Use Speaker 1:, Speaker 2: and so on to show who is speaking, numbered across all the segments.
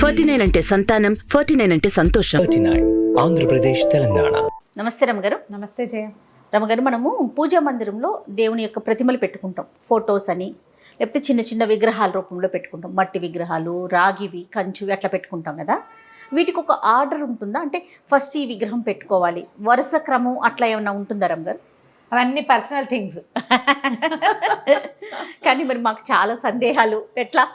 Speaker 1: 49 అంటే సంతానం, 49 అంటే సంతోషం.
Speaker 2: 39 ఆంధ్రప్రదేశ్, తెలంగాణ.
Speaker 3: నమస్తే రమగారు.
Speaker 4: నమస్తే జయ.
Speaker 3: రమగారు, మనము పూజా మందిరంలో దేవుని యొక్క ప్రతిమలు పెట్టుకుంటాం, ఫొటోస్ అని, లేకపోతే చిన్న చిన్న విగ్రహాల రూపంలో పెట్టుకుంటాం, మట్టి విగ్రహాలు, రాగివి, కంచువి అట్లా పెట్టుకుంటాం కదా. వీటికి ఒక ఆర్డర్ ఉంటుందా? అంటే ఫస్ట్ ఈ విగ్రహం పెట్టుకోవాలి, వరుస క్రమం అట్లా ఏమన్నా ఉంటుందా రమగారు?
Speaker 4: అవన్నీ పర్సనల్ థింగ్స్.
Speaker 3: కానీ మరి మాకు చాలా సందేహాలు. ఎట్లా?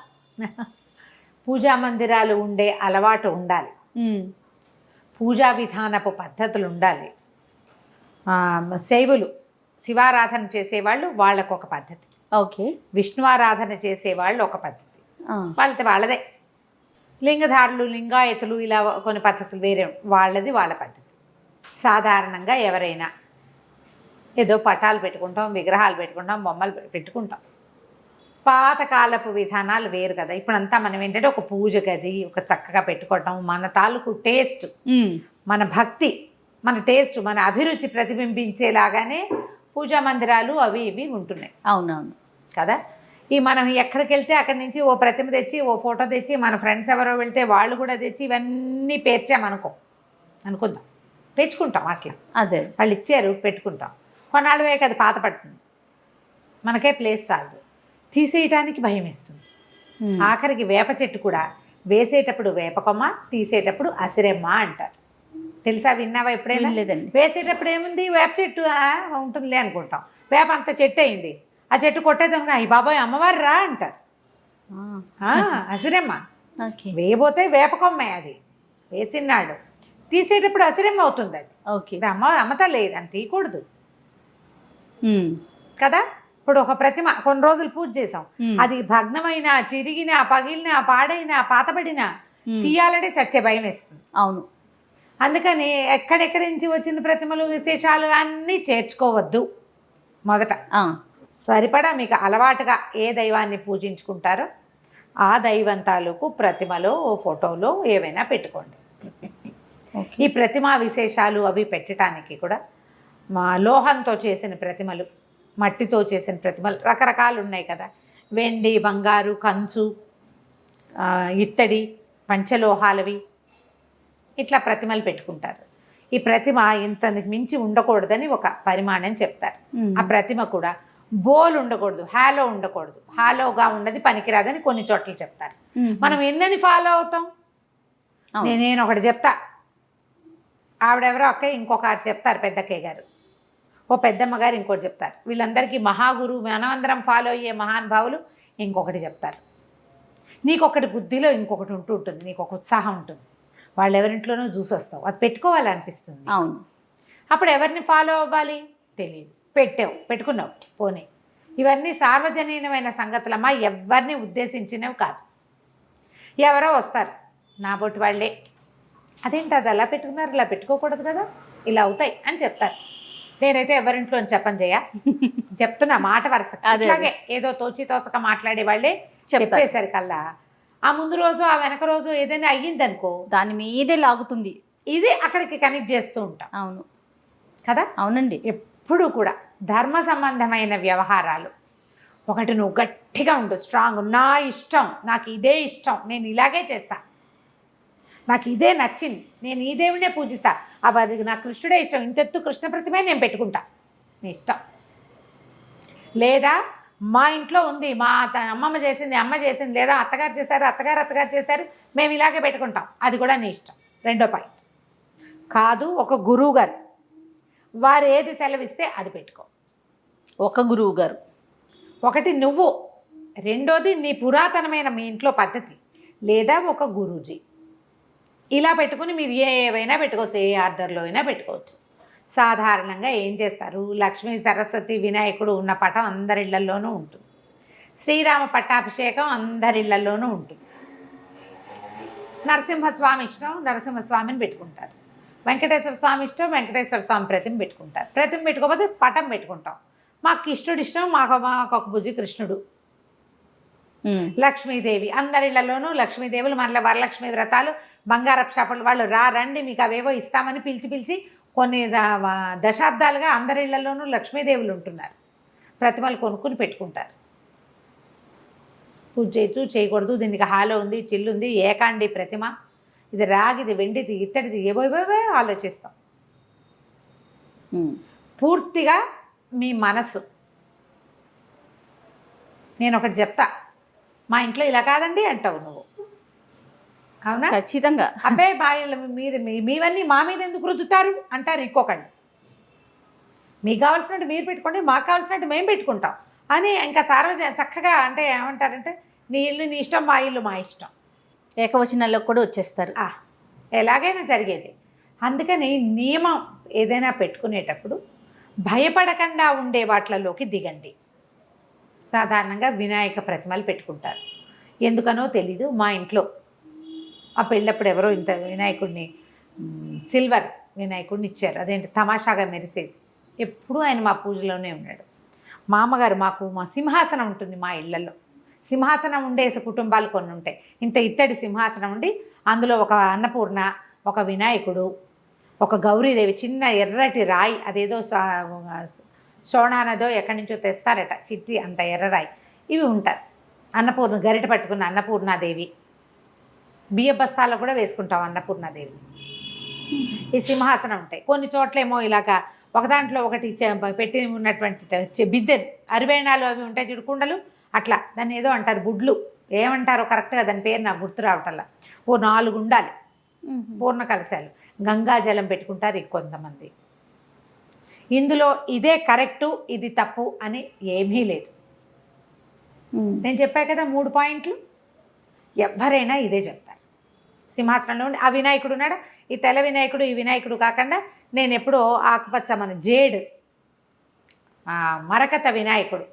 Speaker 4: పూజా మందిరాలు ఉండే అలవాటు ఉండాలి, పూజా విధానపు పద్ధతులు ఉండాలి. శైవులు శివారాధన చేసేవాళ్ళు వాళ్ళకు ఒక పద్ధతి,
Speaker 3: ఓకే,
Speaker 4: విష్ణువారాధన చేసేవాళ్ళు ఒక పద్ధతి, వాళ్ళదే. లింగధారులు, లింగాయతులు ఇలా కొన్ని పద్ధతులు వేరే, వాళ్ళది వాళ్ళ పద్ధతి. సాధారణంగా ఎవరైనా ఏదో పటాలు పెట్టుకుంటాం, విగ్రహాలు పెట్టుకుంటాం, బొమ్మలు పెట్టుకుంటాం. పాతకాలపు విధానాలు వేరు కదా. ఇప్పుడంతా మనం ఏంటంటే ఒక పూజ గది ఒక చక్కగా పెట్టుకోవటం, మన తాలూకు టేస్ట్, మన భక్తి, మన టేస్ట్, మన అభిరుచి ప్రతిబింబించేలాగానే పూజా మందిరాలు అవి ఇవి ఉంటున్నాయి.
Speaker 3: అవునవును
Speaker 4: కదా. ఈ మనం ఎక్కడికి వెళ్తే అక్కడి నుంచి ఓ ప్రతిమ తెచ్చి, ఓ ఫోటో తెచ్చి, మన ఫ్రెండ్స్ ఎవరో వెళ్తే వాళ్ళు కూడా తెచ్చి ఇవన్నీ అనుకుందాం, పెంచుకుంటాం అట్లా.
Speaker 3: అదే
Speaker 4: వాళ్ళు ఇచ్చారు పెట్టుకుంటాం. కొన్నాళ్ళు వేయక అది పాత పడుతుంది, మనకే ప్లేస్ చాలదు, తీసేయటానికి భయం వేస్తుంది. ఆఖరికి వేప చెట్టు కూడా వేసేటప్పుడు వేపకొమ్మ, తీసేటప్పుడు అసిరెమ్మ అంటారు. తెలుసా, విన్నావా ఎప్పుడైనా?
Speaker 3: లేదండి.
Speaker 4: వేసేటప్పుడు ఏముంది, వేప చెట్టు ఉంటుందిలే అనుకుంటాం. వేప అంత చెట్టు అయింది, ఆ చెట్టు కొట్టేదాం, అయ్యి బాబాయ్ అమ్మవారు రా అంటారు. అసిరెమ్మ. వేయబోతే వేపకొమ్మే, అది వేసినాడు, తీసేటప్పుడు అసిరెమ్మ అవుతుంది. అది
Speaker 3: ఓకే,
Speaker 4: అమ్మతా లేదు అని తీయకూడదు కదా. ఇప్పుడు ఒక ప్రతిమ కొన్ని రోజులు పూజ చేసాం, అది భగ్నమైన, చిరిగిన, పగిలిన, పాడైన, పాతబడిన తీయాలంటే చచ్చే భయం వేస్తుంది.
Speaker 3: అవును.
Speaker 4: అందుకని ఎక్కడెక్కడి నుంచి వచ్చిన ప్రతిమలు, విశేషాలు అన్నీ చేర్చుకోవద్దు. మొదట సరిపడా మీకు అలవాటుగా ఏ దైవాన్ని పూజించుకుంటారో ఆ దైవం తాలూకు ప్రతిమలో, ఫోటోలో ఏవైనా పెట్టుకోండి. ఈ ప్రతిమా విశేషాలు అవి పెట్టడానికి కూడా లోహంతో చేసిన ప్రతిమలు, మట్టితో చేసిన ప్రతిమలు రకరకాలు ఉన్నాయి కదా. వెండి, బంగారు, కంచు, ఇత్తడి, పంచలోహాలవి ఇట్లా ప్రతిమలు పెట్టుకుంటారు. ఈ ప్రతిమ ఇంతకు మించి ఉండకూడదని ఒక పరిమాణం చెప్తారు. ఆ ప్రతిమ కూడా బోల్ ఉండకూడదు, హాలో ఉండకూడదు. హాలోగా ఉన్నది పనికిరాదని కొన్ని చోట్ల చెప్తారు. మనం ఎన్నని ఫాలో అవుతాం? నేను ఒకటి చెప్తా, ఆవిడెవరో అక్కయ్య ఇంకొక చెప్తారు, పెద్దక్కయ్య గారు, ఓ పెద్దమ్మ గారు ఇంకోటి చెప్తారు. వీళ్ళందరికీ మహాగురువు, మనమందరం ఫాలో అయ్యే మహానుభావులు ఇంకొకటి చెప్తారు. నీకొకటి బుద్ధిలో ఇంకొకటి ఉంటుంది, నీకు ఒక ఉత్సాహం ఉంటుంది, వాళ్ళు ఎవరింట్లోనో చూసి వస్తావు, అది పెట్టుకోవాలనిపిస్తుంది.
Speaker 3: అవును.
Speaker 4: అప్పుడు ఎవరిని ఫాలో అవ్వాలి తెలియదు, పెట్టుకున్నావు పోనీ. ఇవన్నీ సార్వజనీనమైన సంగతులమ్మా, ఎవరిని ఉద్దేశించినవి కాదు. ఎవరో వస్తారు, నా బొట్టు వాళ్ళే, అదేంటి అది అలా పెట్టుకున్నారు, ఇలా పెట్టుకోకూడదు కదా, ఇలా అవుతాయి అని చెప్తారు. నేనైతే ఎవరింట్లో చెప్పని చెప్తున్నా, మాట వరుస. అలాగే ఏదో తోచక మాట్లాడే వాళ్ళే చెప్పేసరికల్లా ఆ ముందు రోజు, ఆ వెనక రోజు ఏదైనా అయ్యిందనుకో,
Speaker 3: దాని మీదే లాగుతుంది.
Speaker 4: ఇది అక్కడికి కనెక్ట్ చేస్తూ ఉంటాం.
Speaker 3: అవును
Speaker 4: కదా.
Speaker 3: అవునండి.
Speaker 4: ఎప్పుడు కూడా ధర్మ సంబంధమైన వ్యవహారాలు ఒకటి నువ్వు గట్టిగా ఉండు, స్ట్రాంగ్, నా ఇష్టం, నాకు ఇదే ఇష్టం, నేను ఇలాగే చేస్తా, నాకు ఇదే నచ్చింది, నేను ఈ దేవుడినే పూజిస్తా, అది నా కృష్ణుడే ఇష్టం, ఇంతెత్తు కృష్ణ ప్రతిమే నేను పెట్టుకుంటా, నీ ఇష్టం. లేదా మా ఇంట్లో ఉంది, మా అమ్మమ్మ చేసింది, అమ్మ చేసింది, లేదా అత్తగారు చేశారు, అత్తగారు చేశారు, మేము ఇలాగే పెట్టుకుంటాం, అది కూడా నీ ఇష్టం. రెండో పాయింట్ కాదు, ఒక గురువు గారు వారు ఏది సెలవిస్తే అది పెట్టుకో.
Speaker 3: ఒక గురువు గారు,
Speaker 4: ఒకటి నువ్వు, రెండోది నీ పురాతనమైన మీ ఇంట్లో పద్ధతి, లేదా ఒక గురూజీ. ఇలా పెట్టుకుని మీరు ఏవైనా పెట్టుకోవచ్చు, ఏ ఆర్డర్లో అయినా పెట్టుకోవచ్చు. సాధారణంగా ఏం చేస్తారు, లక్ష్మీ, సరస్వతి, వినాయకుడు ఉన్న పటం అందరిళ్లలోనూ ఉంటుంది. శ్రీరామ పట్టాభిషేకం అందరిళ్లలోనూ ఉంటుంది. నరసింహస్వామి ఇష్టం, నరసింహస్వామిని పెట్టుకుంటారు. వెంకటేశ్వర స్వామి ఇష్టం, వెంకటేశ్వర స్వామి ప్రతిమ పెట్టుకుంటారు. ప్రతిమ పెట్టుకోకపోతే పటం పెట్టుకుంటాం. మాకు కృష్ణుడు ఇష్టం, మాకు ఒక భుజి కృష్ణుడు. లక్ష్మీదేవి అందరిళ్లలోనూ లక్ష్మీదేవులు, మళ్ళీ వరలక్ష్మి వ్రతాలు, బంగారపు షాపులు వాళ్ళు రండి మీకు అవేవో ఇస్తామని పిలిచి కొన్ని దశాబ్దాలుగా అందరిళ్లలోనూ లక్ష్మీదేవులు ఉంటున్నారు. ప్రతిమలు కొనుక్కుని పెట్టుకుంటారు. పూజ చేయొచ్చు చేయకూడదు, దీనికి హాలో ఉంది, చిల్లు ఉంది, ఏకాండి ప్రతిమ, ఇది రాగిది, వెండిది, ఇత్తడిది, ఏవో ఆలోచిస్తాం. పూర్తిగా మీ మనసు. నేను ఒకటి చెప్తా, మా ఇంట్లో ఇలా కాదండి అంటావు నువ్వు, అవునా?
Speaker 3: ఖచ్చితంగా.
Speaker 4: అబ్బే మీరు మీవన్నీ మా మీద ఎందుకు రుద్దుతారు అంటారు ఇంకొకళ్ళు. మీకు కావాల్సినట్టు మీరు పెట్టుకోండి, మాకు కావాల్సినట్టు మేము పెట్టుకుంటాం అని ఇంకా చక్కగా అంటే ఏమంటారంటే, నీ ఇల్లు నీ ఇష్టం, మా ఇల్లు మా ఇష్టం,
Speaker 3: ఏకవచనాల్లో కూడా వచ్చేస్తారు.
Speaker 4: ఎలాగైనా జరిగేది. అందుకని నియమం ఏదైనా పెట్టుకునేటప్పుడు భయపడకుండా ఉండే వాటిలలోకి దిగండి. సాధారణంగా వినాయక ప్రతిమలు పెట్టుకుంటారు, ఎందుకనో తెలీదు. మా ఇంట్లో ఆ పెళ్ళప్పుడు ఎవరో ఇంత వినాయకుడిని సిల్వర్ వినాయకుడిని ఇచ్చారు, అదేంటి తమాషాగా మెరిసేది. ఎప్పుడూ ఆయన మా పూజలోనే ఉన్నాడు. మా అమ్మగారు మా సింహాసనం ఉంటుంది మా ఇళ్లలో. సింహాసనం ఉండే కుటుంబాలు కొన్ని ఉంటాయి. ఇంత ఇత్తడి సింహాసనం ఉండి అందులో ఒక అన్నపూర్ణ, ఒక వినాయకుడు, ఒక గౌరీదేవి, చిన్న ఎర్రటి రాయి, అదేదో సోనానదో ఎక్కడి నుంచో తెస్తారట, చిట్టి అంత ఎర్రరాయి, ఇవి ఉంటారు. అన్నపూర్ణ గరిట పట్టుకున్న అన్నపూర్ణాదేవి, బియ్య బస్తాల్లో కూడా వేసుకుంటాం అన్నపూర్ణాదేవి. ఈ సింహాసనం ఉంటాయి. కొన్ని చోట్లేమో ఇలాగా ఒక దాంట్లో ఒకటి పెట్టి ఉన్నటువంటి బిద్దెలు, అరివేణాలు అవి ఉంటాయి చూడు, కుండలు, అట్లా దాన్ని ఏదో అంటారు, బుడ్లు ఏమంటారో కరెక్ట్గా దాని పేరు నాకు గుర్తు రావటల్లా. ఓ 4 ఉండాలి పూర్ణ కలశాలు. గంగాజలం పెట్టుకుంటారు కొంతమంది. ఇందులో ఇదే కరెక్టు ఇది తప్పు అని ఏమీ లేదు. నేను చెప్పా కదా 3 పాయింట్లు, ఎవరైనా ఇదే చెప్తారు. సింహాసనంలో ఉండి ఆ వినాయకుడు ఉన్నాడు, ఈ తెల్ల వినాయకుడు ఈ వినాయకుడు కాకుండా నేను ఎప్పుడో ఆకుపచ్చ మన జేడు మరకత వినాయకుడు,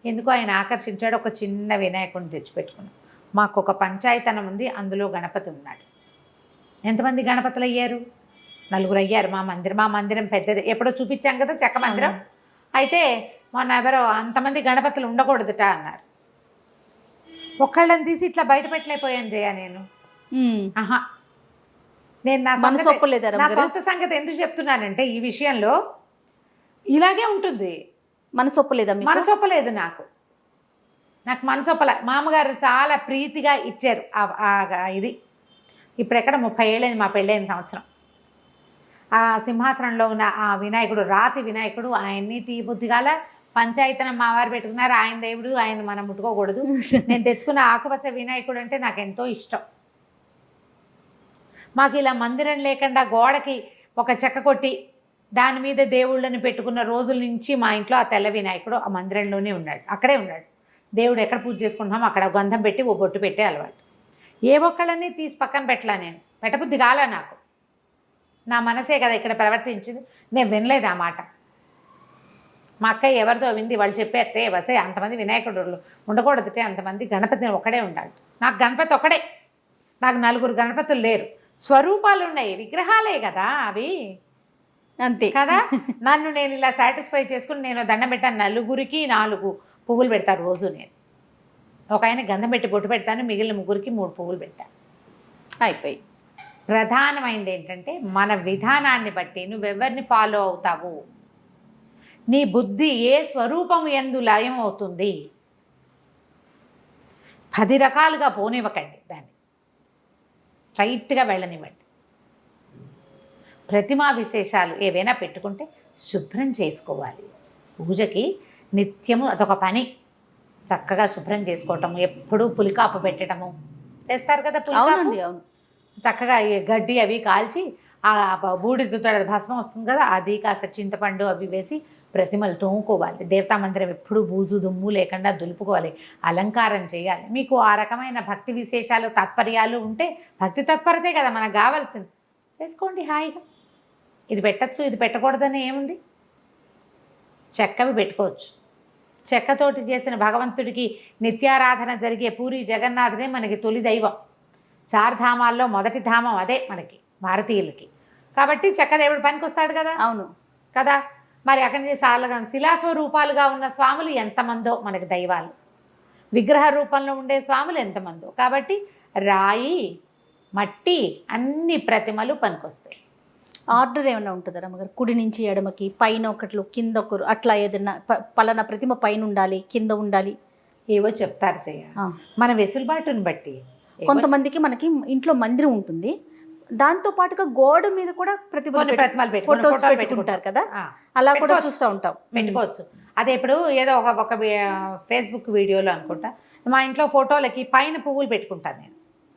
Speaker 4: ఎందుకు ఆయన ఆకర్షించాడు, ఒక చిన్న వినాయకుడిని తెచ్చిపెట్టుకున్నాం. మాకు ఒక పంచాయతనం ఉంది, అందులో గణపతి ఉన్నాడు. ఎంతమంది గణపతులు అయ్యారు? 4 అయ్యారు. మా మందిరం పెద్దది, ఎప్పుడో చూపించాం కదా చెక్క మందిరం. అయితే మొన్న ఎవరో అంతమంది గణపతులు ఉండకూడదుట అన్నారు. ఒక్కళ్ళని తీసి ఇట్లా బయట పెట్టలేకపోయాను జయ నేను. నేను నా సొంత సంగతి ఎందుకు చెప్తున్నానంటే, ఈ విషయంలో ఇలాగే ఉంటుంది. మనసొప్పలేదు నాకు మనసొప్పలే. మామగారు చాలా ప్రీతిగా ఇచ్చారు ఇది. ఇప్పుడు ఎక్కడ 30 ఏళ్ళైంది మా పెళ్ళైన సంవత్సరం. ఆ సింహాసనంలో ఉన్న ఆ వినాయకుడు, రాతి వినాయకుడు, ఆయన్ని తీబుద్ధిగాల పంచాయతనం మావారు పెట్టుకున్నారు. ఆయన దేవుడు, ఆయన మనం ముట్టుకోకూడదు. నేను తెచ్చుకున్న ఆకుపచ్చ వినాయకుడు అంటే నాకు ఎంతో ఇష్టం. మాకు ఇలా మందిరం లేకుండా గోడకి ఒక చెక్క కొట్టి దాని మీద దేవుళ్ళని పెట్టుకున్న రోజుల నుంచి మా ఇంట్లో ఆ తెల్ల వినాయకుడు ఆ మందిరంలోనే ఉన్నాడు, అక్కడే ఉన్నాడు. దేవుడు ఎక్కడ పూజ చేసుకుంటున్నామో అక్కడ గంధం పెట్టి ఓ బొట్టు పెట్టే అలవాటు. ఏ ఒక్కళ్ళని తీసి పక్కన పెట్టలా, నేను పెట్టబుద్ధి కాలా. నాకు నా మనసే కదా ఇక్కడ ప్రవర్తించింది, నేను వినలేదు ఆ మాట. మా అక్కయ్య ఎవరితో వింది, వాళ్ళు చెప్పేస్తే వస్తే అంతమంది వినాయకుడు ఉండకూడదుటే, అంతమంది గణపతిని ఒకడే ఉండాలి. నాకు గణపతి ఒకడే, నాకు 4 గణపతులు లేరు. స్వరూపాలు ఉన్నాయి, విగ్రహాలే కదా అవి, అంతే కదా. నన్ను నేను ఇలా సాటిస్ఫై చేసుకుని నేను దండం పెట్టాను. 4కి 4 పువ్వులు పెడతాను రోజు. నేను ఒక ఆయన గంధం పెట్టి బొట్టు పెడతాను, మిగిలిన 3కి 3 పువ్వులు పెడతాను, అయిపోయి. ప్రధానమైనది ఏంటంటే, మన విధానాన్ని బట్టి నువ్వెవరిని ఫాలో అవుతావు, నీ బుద్ధి ఏ స్వరూపం యందు లయం అవుతుంది. 10 రకాలుగా పోనివ్వకండి, దాన్ని స్ట్రైట్గా వెళ్ళనివ్వండి. ప్రతిమా విశేషాలు ఏవైనా పెట్టుకుంటే శుభ్రం చేసుకోవాలి. పూజకి నిత్యము అదొక పని, చక్కగా శుభ్రం చేసుకోవటము, ఎప్పుడూ పులికాపు పెట్టడము చేస్తారు కదా. పులికాపు చక్కగా గడ్డి అవి కాల్చి ఆ బూడిద భస్మం వస్తుంది కదా, అది కాస్త చింతపండు అవి వేసి ప్రతిమలు తోముకోవాలి. దేవతా మందిరం ఎప్పుడు బూజు దుమ్ము లేకుండా దులుపుకోవాలి, అలంకారం చేయాలి. మీకు ఆ రకమైన భక్తి విశేషాలు తాత్పర్యాలు ఉంటే, భక్తి తత్పరతే కదా మనకు కావాల్సింది, వేసుకోండి హాయిగా. ఇది పెట్టచ్చు ఇది పెట్టకూడదని ఏముంది, చెక్కవి పెట్టుకోవచ్చు. చెక్కతోటి చేసిన భగవంతుడికి నిత్యారాధన జరిగే పూరి జగన్నాథుడే మనకి తొలి దైవం. 4 ధామాల్లో మొదటి ధామం అదే మనకి భారతీయులకి. కాబట్టి చెక్కదేవుడు పనికి వస్తాడు కదా. అవును కదా. మరి అక్కడి నుంచి శిలాస్వరూపాలుగా ఉన్న స్వాములు ఎంతమందో మనకి దైవాలు, విగ్రహ రూపంలో ఉండే స్వాములు ఎంతమందో. కాబట్టి రాయి మట్టి అన్ని ప్రతిమలు పనికొస్తాయి.
Speaker 3: ఆర్డర్ ఏమైనా ఉంటుందా రమ్మగారు? కుడి నుంచి ఎడమకి, పైన ఒకట్లు కింద ఒకరు, అట్లా ఏదైనా పలానా ప్రతిమ పైన ఉండాలి కింద ఉండాలి
Speaker 4: ఏవో చెప్తారు చెయ్య.
Speaker 3: ఆ.
Speaker 4: మన వెసులుబాటుని బట్టి
Speaker 3: కొంతమందికి మనకి ఇంట్లో మందిరం ఉంటుంది, దాంతో పాటుగా గోడ మీద కూడా
Speaker 4: కొన్ని ప్రతిమలు
Speaker 3: ఫోటోస్ పెట్టుకుంటారు కదా, అలా కూడా చూస్తూ ఉంటాం.
Speaker 4: పెట్టుకోవచ్చు. అదే ఇప్పుడు ఏదో ఒక ఫేస్బుక్ వీడియోలో అనుకుంటా, మా ఇంట్లో ఫోటోలకి పైన పువ్వులు పెట్టుకుంటాను నేను,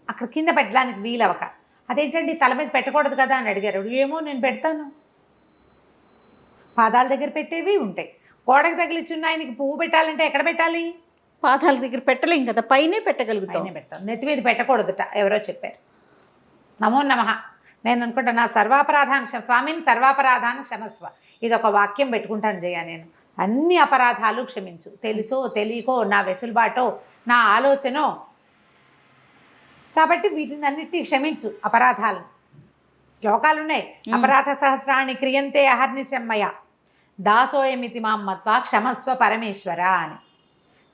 Speaker 4: అక్కడ కింద పెట్టడానికి వీలవక. అదేంటండి తల మీద పెట్టకూడదు కదా అని అడిగారు. ఏమో నేను పెడతాను, పాదాల దగ్గర పెట్టేవి ఉంటాయి. గోడకు తగిలిచ్చున్న ఆయనకి పువ్వు పెట్టాలంటే ఎక్కడ పెట్టాలి?
Speaker 3: పాదాల దగ్గర పెట్టలేం కదా, పైనే పెట్టగలుగుతాం.
Speaker 4: పైన పెడతాం, నెత్తి మీద పెట్టకూడదుట ఎవరో చెప్పారు. నమో నమః. నేను అనుకుంటా నా స్వామిని సర్వాపరాధాన్ని క్షమస్వ, ఇది ఒక వాక్యం పెట్టుకుంటాను జయ. నేను అన్ని అపరాధాలు క్షమించు, తెలుసో తెలియకో, నా వెసులుబాటో నా ఆలోచనో, కాబట్టి వీటిని అన్నిటినీ క్షమించు అపరాధాలను. శ్లోకాలు ఉన్నాయి, అపరాధ సహస్రాన్ని క్రియంతే అహర్నిశమ్మయ దాసోయమితి మాం మత్వా క్షమస్వ పరమేశ్వర అని.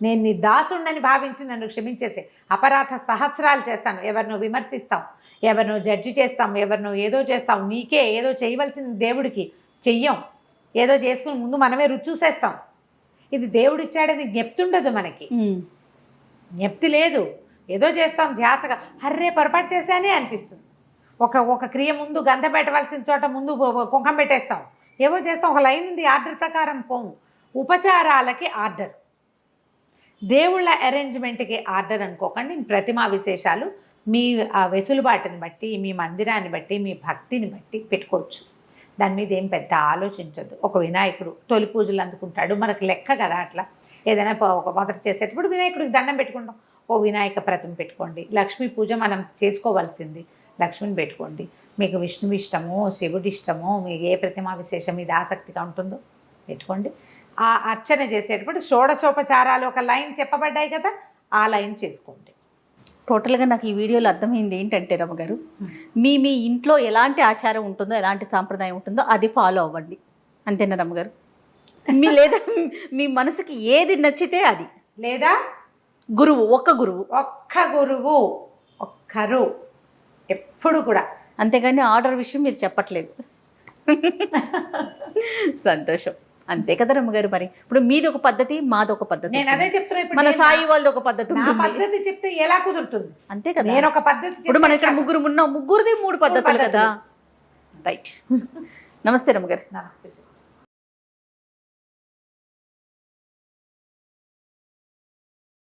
Speaker 4: నేను నీ దాసుండని భావించి నన్ను క్షమించేసే. అపరాధ సహస్రాలు చేస్తాను, ఎవరినో విమర్శిస్తాం, ఎవరినో జడ్జి చేస్తాం, ఎవరినో ఏదో చేస్తాం. నీకే ఏదో చేయవలసిన దేవుడికి చెయ్యం, ఏదో చేసుకుని ముందు మనమే రుచి చూసేస్తాం. ఇది దేవుడు ఇచ్చాడని జ్ఞప్తుండదు మనకి, జ్ఞప్తి లేదు. ఏదో చేస్తాం ధ్యాసగా, హర్రే పొరపాటు చేశానే అనిపిస్తుంది. ఒక క్రియ ముందు గంధ పెట్టవలసిన చోట ముందు కుంకం పెట్టేస్తాం, ఏవో చేస్తాం. ఒక లైన్ ఉంది, ఆర్డర్ ప్రకారం పోము. ఉపచారాలకి ఆర్డర్, దేవుళ్ళ అరేంజ్మెంట్కి ఆర్డర్ అనుకోకండి. ప్రతిమా విశేషాలు మీ ఆ వెసులుబాటుని బట్టి, మీ మందిరాన్ని బట్టి, మీ భక్తిని బట్టి పెట్టుకోవచ్చు. దాని మీద ఏం పెద్ద ఆలోచించదు. ఒక వినాయకుడు తొలి పూజలు అందుకుంటాడు, మనకు లెక్క కదా. అట్లా ఏదైనా ఒక మొదట చేసేటప్పుడు వినాయకుడికి దండం పెట్టుకుంటాం, ఓ వినాయక ప్రతిమ పెట్టుకోండి. లక్ష్మీ పూజ మనం చేసుకోవాల్సింది, లక్ష్మిని పెట్టుకోండి. మీకు విష్ణువు ఇష్టమో, శివుడి ఇష్టమో, మీకు ఏ ప్రతిమా విశేషం మీద ఆసక్తిగా ఉంటుందో పెట్టుకోండి. ఆ అర్చన చేసేటప్పుడు షోడశోపచారాలు ఒక లైన్ చెప్పబడ్డాయి కదా, ఆ లైన్ చేసుకోండి.
Speaker 3: టోటల్గా నాకు ఈ వీడియోలో అర్థమైంది ఏంటంటే రమ్మగారు, మీ ఇంట్లో ఎలాంటి ఆచారం ఉంటుందో, ఎలాంటి సాంప్రదాయం ఉంటుందో అది ఫాలో అవ్వండి, అంతేనా రమ్మగారు? లేదా మీ మనసుకి ఏది నచ్చితే అది,
Speaker 4: లేదా
Speaker 3: ఒక్క గురువు
Speaker 4: ఒక్కరు ఎప్పుడు కూడా,
Speaker 3: అంతేగాని ఆర్డర్ విషయం మీరు చెప్పట్లేదు. సంతోషం. అంతే కదా రమ్మగారు. మరి ఇప్పుడు మీది ఒక పద్ధతి, మాది ఒక పద్ధతి.
Speaker 4: నేను అదే చెప్తున్నా,
Speaker 3: మన సాయి వాళ్ళది ఒక పద్ధతి.
Speaker 4: పద్ధతి చెప్తే ఎలా కుదురుతుంది?
Speaker 3: అంతే కదా,
Speaker 4: నేను ఒక పద్ధతి.
Speaker 3: ఇప్పుడు మనం ఇక్కడ ముగ్గురు ఉన్నాం, ముగ్గురిది 3 పద్ధతులు కదా. రైట్. నమస్తే రమ్మగారు.
Speaker 4: నమస్తే.